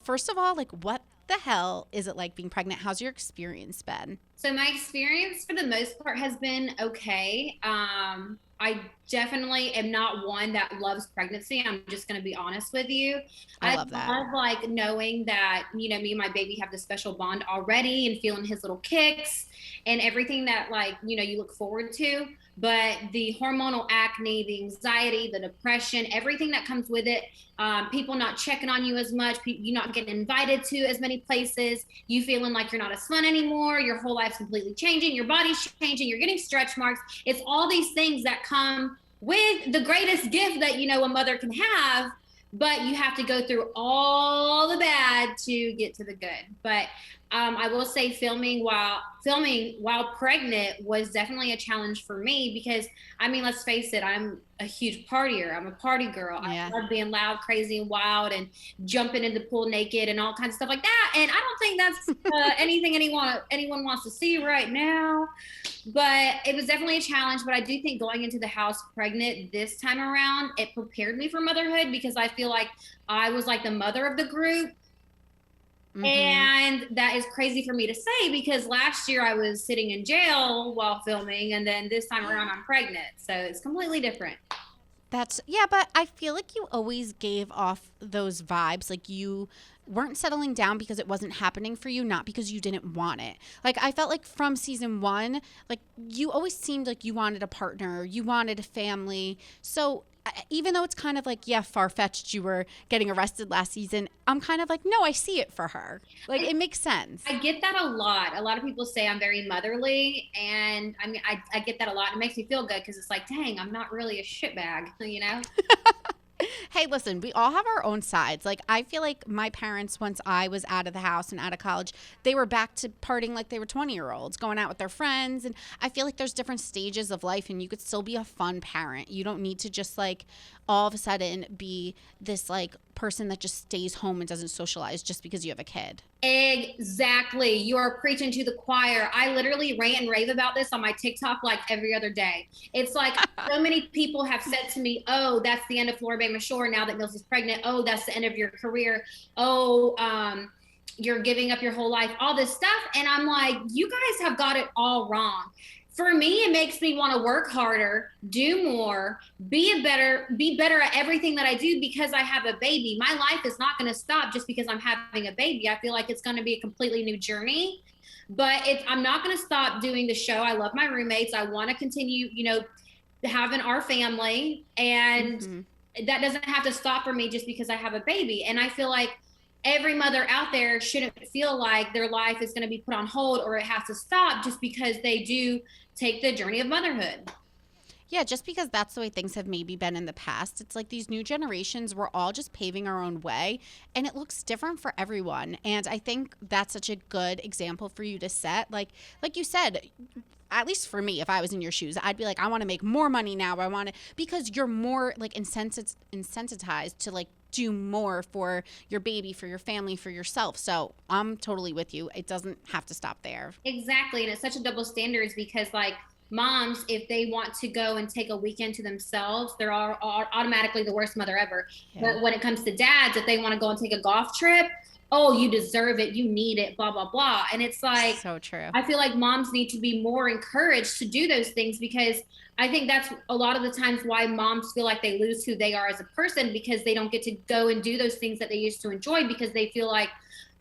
first of all, like, what the hell is it like being pregnant? How's your experience been? So my experience for the most part has been okay. I definitely am not one that loves pregnancy. I'm just going to be honest with you. I I love that. love like knowing that, me and my baby have this special bond already and feeling his little kicks and everything that like, you look forward to. But the hormonal acne, the anxiety, the depression, everything that comes with it, people not checking on you as much, you not getting invited to as many places, you feeling like you're not as fun anymore, your whole life's completely changing, your body's changing, you're getting stretch marks. It's all these things that come with the greatest gift that a mother can have, but you have to go through all the bad to get to the good. But I will say filming while pregnant was definitely a challenge for me because I mean, let's face it, I'm a huge partier. I'm a party girl. Yeah. I love being loud, crazy, and wild, and jumping in the pool naked and all kinds of stuff like that. And I don't think that's anything anyone wants to see right now. But it was definitely a challenge. But I do think going into the house pregnant this time around, it prepared me for motherhood because I feel like I was like the mother of the group. Mm-hmm. And that is crazy for me to say because last year I was sitting in jail while filming, and then this time around I'm pregnant. So it's completely different. Yeah, but I feel like you always gave off those vibes. Like you weren't settling down because it wasn't happening for you, not because you didn't want it. Like I felt like from season one, like you always seemed like you wanted a partner, you wanted a family. So even though it's kind of like, yeah, far fetched, you were getting arrested last season, I'm kind of like, no, I see it for her. Like it makes sense. I get that a lot. A lot of people say I'm very motherly, and I mean, I get that a lot. It makes me feel good because it's like, dang, I'm not really a shitbag, you know? Hey, listen, we all have our own sides. Like, I feel like my parents, once I was out of the house and out of college, they were back to partying like they were 20-year-olds, going out with their friends. And I feel like there's different stages of life, and you could still be a fun parent. You don't need to just, like, all of a sudden be this, like, person that just stays home and doesn't socialize just because you have a kid. Exactly. You are preaching to the choir. I literally rant and rave about this on my TikTok like every other day. It's like so many people have said to me, "Oh, that's the end of Floribama Shore now that Nilsa's pregnant. Oh, that's the end of your career. Oh, you're giving up your whole life, all this stuff." And I'm like, you guys have got it all wrong. For me, it makes me want to work harder, do more, be better at everything that I do because I have a baby. My life is not going to stop just because I'm having a baby. I feel like it's going to be a completely new journey, but I'm not going to stop doing the show. I love my roommates. I want to continue, having our family, and Mm-hmm. that doesn't have to stop for me just because I have a baby. And I feel like every mother out there shouldn't feel like their life is going to be put on hold or it has to stop just because they do take the journey of motherhood. Yeah, just because that's the way things have maybe been in the past. It's like these new generations, we're all just paving our own way and it looks different for everyone. And I think that's such a good example for you to set. Like you said, at least for me, if I was in your shoes, I'd be like, I want to make more money now. I want to, because you're more like insensitized to like do more for your baby, for your family, for yourself. So I'm totally with you. It doesn't have to stop there. Exactly. And it's such a double standards because, like, moms, if they want to go and take a weekend to themselves, they're all automatically the worst mother ever. Yeah. But when it comes to dads, if they want to go and take a golf trip, oh, you deserve it, you need it, blah, blah, blah. And it's like, So true. I feel like moms need to be more encouraged to do those things because I think that's a lot of the times why moms feel like they lose who they are as a person because they don't get to go and do those things that they used to enjoy because they feel like,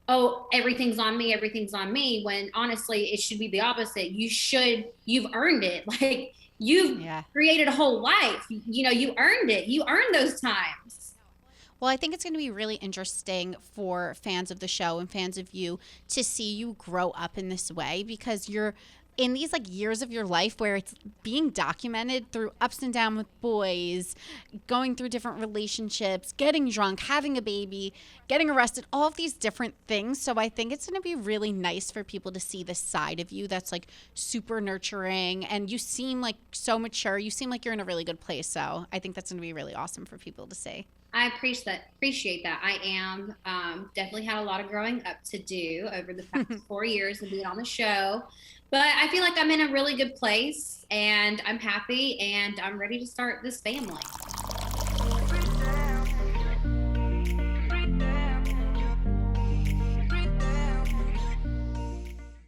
oh, everything's on me, when honestly it should be the opposite. You've earned it. Like, you've Yeah. created a whole life, you earned it, you earned those times. Well, I think it's going to be really interesting for fans of the show and fans of you to see you grow up in this way because you're in these like years of your life where it's being documented through ups and downs with boys, going through different relationships, getting drunk, having a baby, getting arrested, all of these different things. So I think it's going to be really nice for people to see this side of you that's like super nurturing and you seem like so mature. You seem like you're in a really good place. So I think that's going to be really awesome for people to see. I appreciate that. I am definitely had a lot of growing up to do over the past 4 years of being on the show, but I feel like I'm in a really good place and I'm happy and I'm ready to start this family.